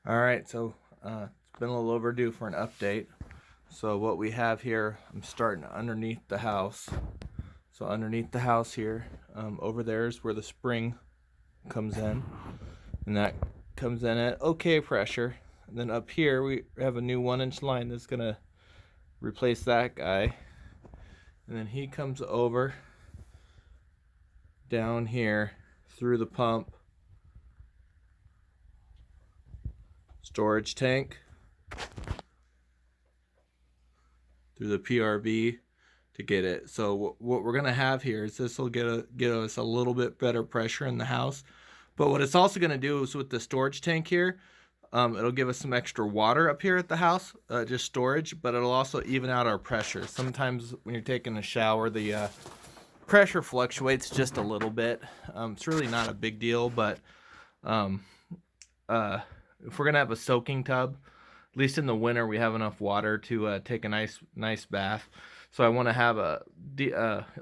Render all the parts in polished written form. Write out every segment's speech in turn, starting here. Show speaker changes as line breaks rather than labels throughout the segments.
Alright, so it's been a little overdue for an update. So what we have here, I'm starting underneath the house. So underneath the house here, over there is where the spring comes in. And that comes in at okay pressure. And then up here we have a new 1-inch line that's going to replace that guy. And then he comes over down here through the pump, storage tank, through the PRB to get it. So what we're gonna have here is this will get us a little bit better pressure in the house. But what it's also gonna do is with the storage tank here, it'll give us some extra water up here at the house, just storage, but it'll also even out our pressure. Sometimes when you're taking a shower, the pressure fluctuates just a little bit. It's really not a big deal, but if we're gonna have a soaking tub, at least in the winter, we have enough water to take a nice bath. So I want to have a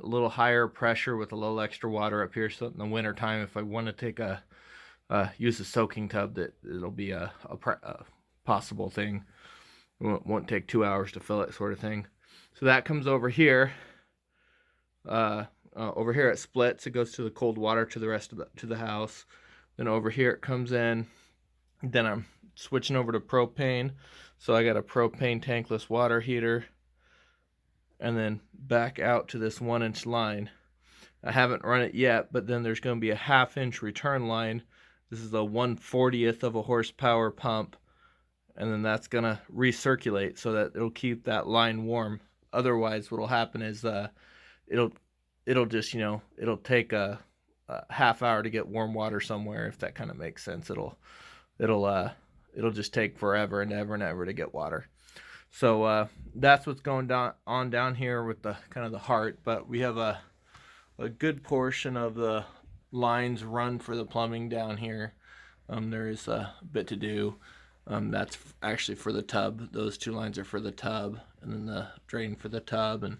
little higher pressure with a little extra water up here, so in the winter time, if I want to take use a soaking tub, that it'll be a possible thing. It won't take 2 hours to fill it, sort of thing. So that comes over here. Over here it splits. It goes to the cold water to the rest of the house. Then over here it comes in. Then I'm switching over to propane. So I got a propane tankless water heater. And then back out to this 1-inch line. I haven't run it yet, but then there's going to be a 1/2-inch return line. This is a 1/40th of a horsepower pump. And then that's going to recirculate so that it'll keep that line warm. Otherwise, what'll happen is it'll just, it'll take a half hour to get warm water somewhere, if that kind of makes sense. It'll just take forever and ever and ever to get water. So that's what's going on down here with the kind of the heart. But we have a good portion of the lines run for the plumbing down here. There is a bit to do. That's actually for the tub. Those 2 lines are for the tub, and then the drain for the tub and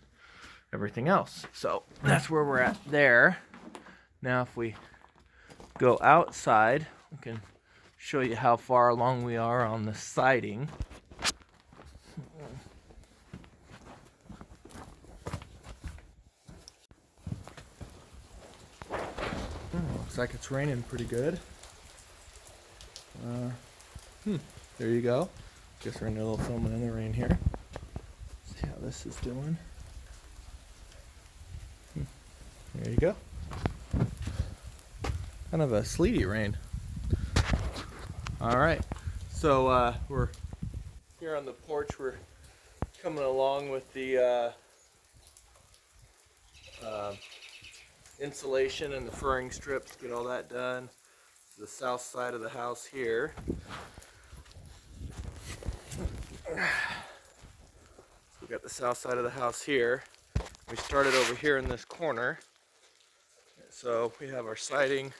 everything else. So that's where we're at there. Now if we go outside, we can show you how far along we are on the siding. Looks like it's raining pretty good. There you go. Guess we're gonna do a little filming in the rain here. See how this is doing. There you go. Kind of a sleety rain. All right, so we're here on the porch. We're coming along with the insulation and the furring strips. Get all that done. The south side of the house here. We got the south side of the house here. We started over here in this corner. So we have our siding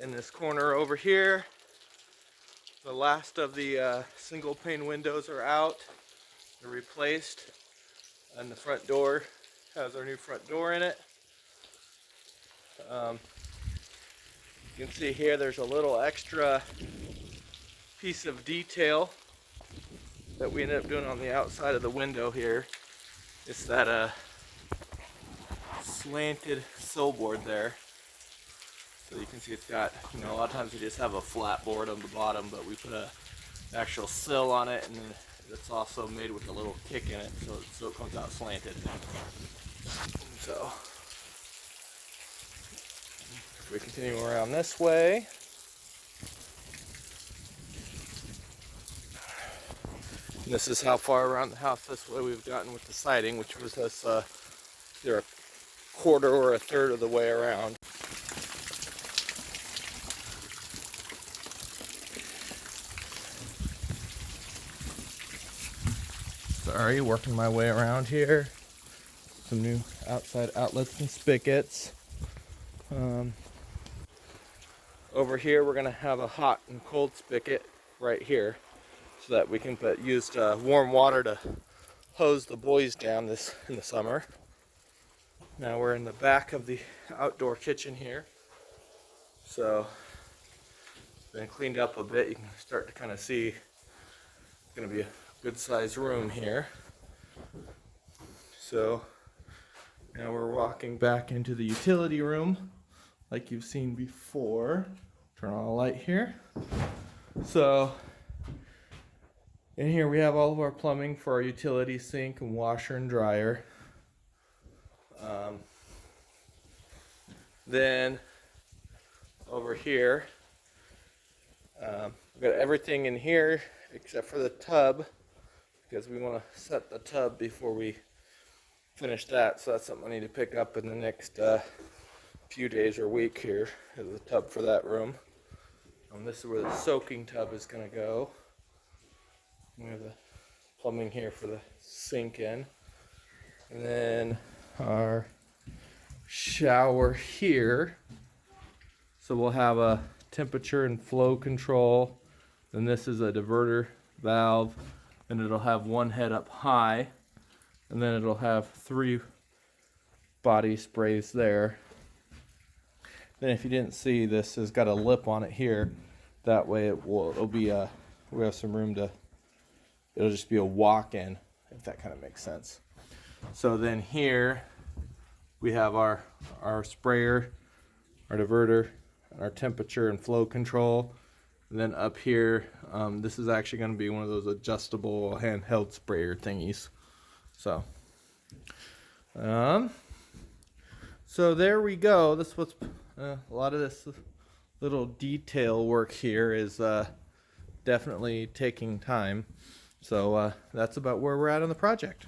in this corner over here. The last of the single pane windows are out. They're replaced. And the front door has our new front door in it. You can see here there's a little extra piece of detail that we ended up doing on the outside of the window here. It's that slanted sill board there. So you can see it's got, a lot of times we just have a flat board on the bottom, but we put an actual sill on it, and then it's also made with a little kick in it, so it comes out slanted. So if we continue around this way, and this is how far around the house this way we've gotten with the siding, which was us either a quarter or a third of the way around. Sorry, working my way around here. Some new outside outlets and spigots. Over here we're gonna have a hot and cold spigot right here, so that we can use warm water to hose the boys down in the summer. Now we're in the back of the outdoor kitchen here. So been cleaned up a bit. You can start to kind of see it's going to be a good sized room here. So now we're walking back into the utility room like you've seen before. Turn on a light here. So in here we have all of our plumbing for our utility sink and washer and dryer. Then over here, we've got everything in here except for the tub, because we want to set the tub before we finish that. So that's something I need to pick up in the next few days or week here, is the tub for that room. This is where the soaking tub is going to go. We have the plumbing here for the sink in. And then our shower here. So we'll have a temperature and flow control. Then this is a diverter valve. And it'll have one head up high. And then it'll have 3 body sprays there. Then if you didn't see, this has got a lip on it here. That way it'll be we have some room to, it'll just be a walk-in, if that kind of makes sense. So then here we have our sprayer, our diverter, our temperature and flow control. And then up here, this is actually going to be one of those adjustable handheld sprayer thingies. So so there we go. This was a lot of this little detail work here is definitely taking time. So that's about where we're at on the project.